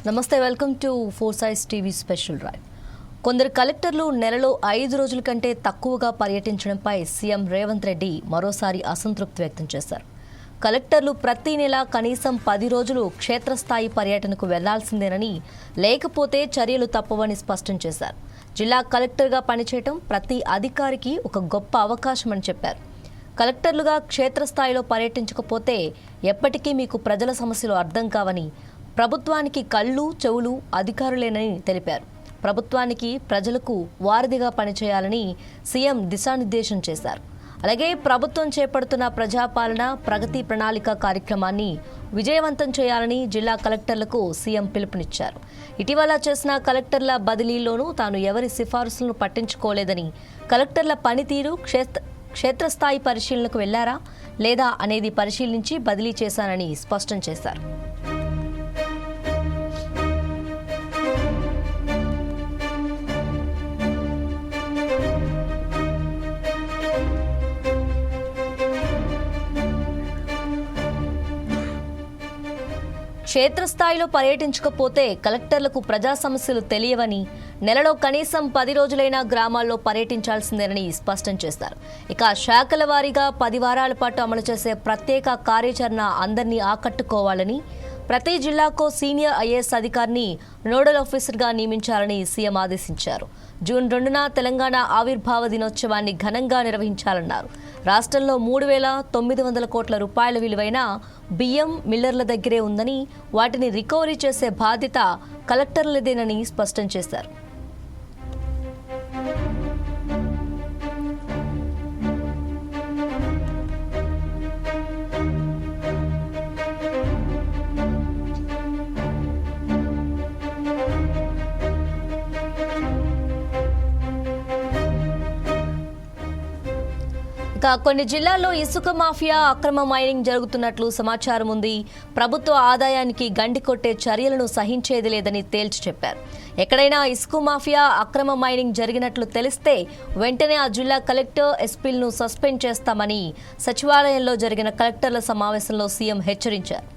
నమస్తే, welcome to four size TV special drive. కొందరు కలెక్టర్లు నెలలో 5 రోజుల కంటే తక్కువగా పర్యటించడంపై సీఎం రేవంత్ రెడ్డి మరోసారి అసంతృప్తి వ్యక్తం చేశారు. కలెక్టర్లు ప్రతి నెల కనీసం 10 రోజులు క్షేత్రస్థాయి పర్యటనకు వెళ్లాల్సిందేనని, లేకపోతే చర్యలు తప్పవని స్పష్టం చేశారు. జిల్లా కలెక్టర్గా పనిచేయడం ప్రతి అధికారికి ఒక గొప్ప అవకాశమని చెప్పారు. కలెక్టర్లుగా క్షేత్రస్థాయిలో పర్యటించకపోతే ఎప్పటికీ మీకు ప్రజల సమస్యలు అర్థం కావని, ప్రభుత్వానికి కళ్ళు చెవులు అధికారులేనని తెలిపారు. ప్రభుత్వానికి ప్రజలకు వారధిగా పనిచేయాలని సీఎం దిశానిర్దేశం చేశారు. అలాగే ప్రభుత్వం చేపడుతున్న ప్రజాపాలన ప్రగతి ప్రణాళిక కార్యక్రమాన్ని విజయవంతం చేయాలని జిల్లా కలెక్టర్లకు సీఎం పిలుపునిచ్చారు. ఇటీవల చేసిన కలెక్టర్ల బదిలీలోనూ తాను ఎవరి సిఫారసులను పట్టించుకోలేదని, కలెక్టర్ల పనితీరు క్షేత్రస్థాయి పరిశీలనకు వెళ్లారా లేదా అనేది పరిశీలించి బదిలీ చేశానని స్పష్టం చేశారు. క్షేత్రస్థాయిలో పర్యటించకపోతే కలెక్టర్లకు ప్రజా సమస్యలు తెలియవని, నెలలో కనీసం 10 రోజులైనా గ్రామాల్లో పర్యటించాల్సిందేనని స్పష్టం చేశారు. ఇక శాఖల వారీగా 10 వారాల పాటు అమలు చేసే ప్రత్యేక కార్యాచరణ అందరినీ ఆకట్టుకోవాలని, ప్రతి జిల్లాకో సీనియర్ ఐఏఎస్ అధికారిని నోడల్ ఆఫీసర్గా నియమించాలని సీఎం ఆదేశించారు. జూన్ 2న తెలంగాణ ఆవిర్భావ దినోత్సవాన్ని ఘనంగా నిర్వహించాలన్నారు. రాష్ట్రంలో 3,900 కోట్ల రూపాయల విలువైన బియ్యం మిల్లర్ల దగ్గరే ఉందని, వాటిని రికవరీ చేసే బాధ్యత కలెక్టర్లదేనని స్పష్టం చేశారు. ఇక కొన్ని జిల్లాల్లో ఇసుక మాఫియా అక్రమ మైనింగ్ జరుగుతున్నట్లు సమాచారం ఉంది. ప్రభుత్వ ఆదాయానికి గండి కొట్టే చర్యలను సహించేది లేదని తేల్చి చెప్పారు. ఎక్కడైనా ఇసుక మాఫియా అక్రమ మైనింగ్ జరిగినట్లు తెలిస్తే వెంటనే ఆ జిల్లా కలెక్టర్, ఎస్పీలను సస్పెండ్ చేస్తామని సచివాలయంలో జరిగిన కలెక్టర్ల సమావేశంలో సీఎం హెచ్చరించారు.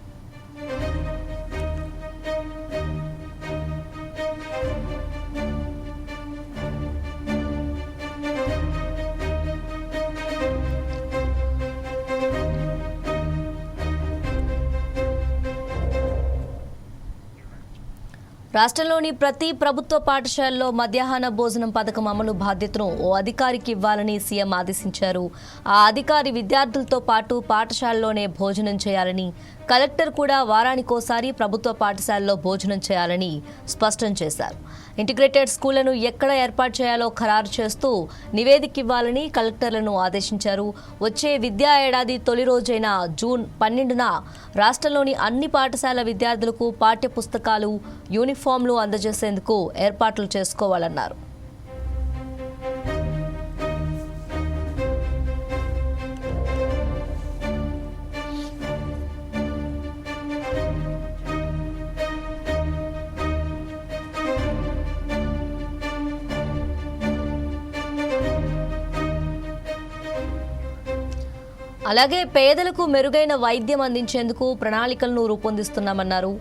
రాష్ట్రంలోని ప్రతి ప్రభుత్వ పాఠశాలలో మధ్యాహ్న భోజనం పథకం అమలు బాధ్యతను ఓ అధికారికి ఇవ్వాలని సీఎం ఆదేశించారు. ఆ అధికారి విద్యార్థులతో పాటు పాఠశాలలోనే భోజనం చేయాలని, కలెక్టర్ కూడా వారానికోసారి ప్రభుత్వ పాఠశాలలో భోజనం చేయాలని స్పష్టం చేశారు. ఇంటిగ్రేటెడ్ స్కూళ్లను ఎక్కడ ఏర్పాటు చేయాలో ఖరారు చేస్తూ నివేదిక ఇవ్వాలని కలెక్టర్లను ఆదేశించారు. వచ్చే విద్యా ఏడాది తొలి రోజైన జూన్ 12న రాష్ట్రంలోని అన్ని పాఠశాల విద్యార్థులకు పాఠ్య పుస్తకాలు, యూనిఫామ్లు అందజేసేందుకు ఏర్పాట్లు చేసుకోవాలన్నారు. అలాగే పేదలకు మెరుగైన వైద్యం అందించేందుకు ప్రణాళికలను రూపొందిస్తున్నామన్నారు.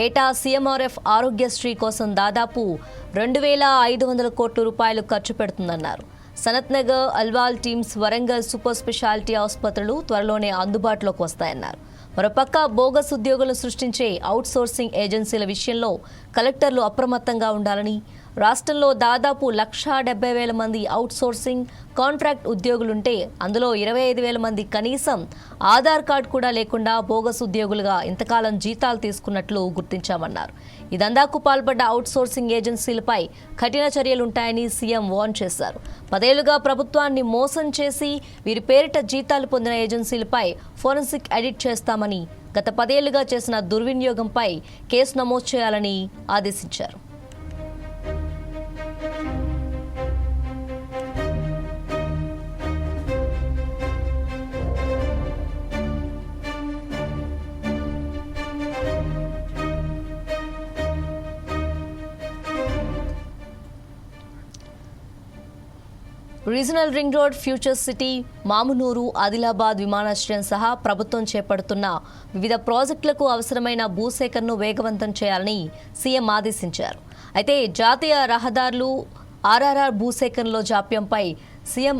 ఏటా సీఎంఆర్ఎఫ్ ఆరోగ్యశ్రీ కోసం దాదాపు 2,500 కోట్ల రూపాయలు ఖర్చు పెడుతుందన్నారు. Sanathnagar, Alwal TIMS, Warangal super speciality ఆసుపత్రులు త్వరలోనే అందుబాటులోకి వస్తాయన్నారు. మరోపక్క బోగస్ ఉద్యోగులను సృష్టించే అవుట్ సోర్సింగ్ ఏజెన్సీల విషయంలో కలెక్టర్లు అప్రమత్తంగా ఉండాలని, రాష్ట్రంలో దాదాపు 1,70,000 మంది అవుట్ సోర్సింగ్ కాంట్రాక్ట్ ఉద్యోగులుంటే అందులో 25,000 మంది కనీసం ఆధార్ కార్డు కూడా లేకుండా బోగస్ ఉద్యోగులుగా ఇంతకాలం జీతాలు తీసుకున్నట్లు గుర్తించామన్నారు. ఈ దందాకు పాల్పడ్డ అవుట్ సోర్సింగ్ ఏజెన్సీలపై కఠిన చర్యలుంటాయని సీఎం వార్న్ చేశారు. 10 ఏళ్లుగా ప్రభుత్వాన్ని మోసం చేసి వీరి పేరిట జీతాలు పొందిన ఏజెన్సీలపై ఫోరెన్సిక్ ఆడిట్ చేస్తామని, గత 10 ఏళ్లుగా చేసిన దుర్వినియోగంపై కేసు నమోదు చేయాలని ఆదేశించారు. Regional ring road, future city, Mamnoor, Adilabad విమానాశ్రయం సహా ప్రభుత్వం చేపడుతున్న వివిధ ప్రాజెక్టులకు అవసరమైన భూసేకరణను వేగవంతం చేయాలని సీఎం ఆదేశించారు. అయితే జాతీయ రహదారులు, ఆర్ఆర్ఆర్ భూసేకరణలో జాప్యంపై సీఎం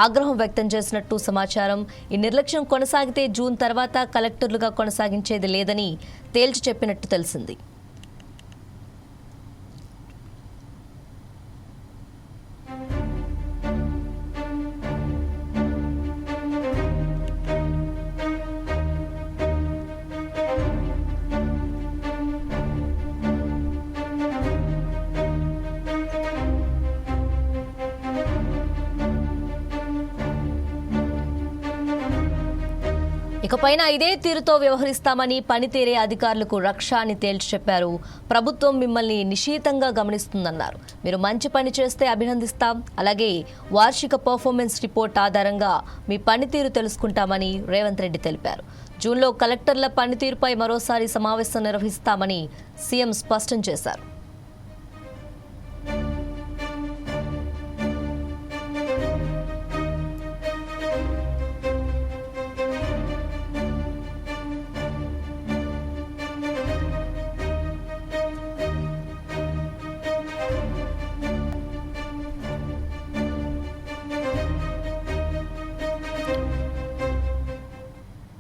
ఆగ్రహం వ్యక్తం చేసినట్టు సమాచారం. ఈ నిర్లక్ష్యం కొనసాగితే జూన్ తర్వాత కలెక్టర్లుగా కొనసాగించేది లేదని తేల్చి చెప్పినట్టు తెలిసింది. ఇకపైన ఇదే తీరుతో వ్యవహరిస్తామని పనితీరే అధికారులకు రక్ష అని తేల్చి చెప్పారు. ప్రభుత్వం మిమ్మల్ని నిశితంగా గమనిస్తుందన్నారు. మీరు మంచి పని చేస్తే అభినందిస్తాం, అలాగే వార్షిక పర్ఫార్మెన్స్ రిపోర్ట్ ఆధారంగా మీ పనితీరు తెలుసుకుంటామని రేవంత్ రెడ్డి తెలిపారు. జూన్లో కలెక్టర్ల పనితీరుపై మరోసారి సమావేశం నిర్వహిస్తామని సీఎం స్పష్టం చేశారు.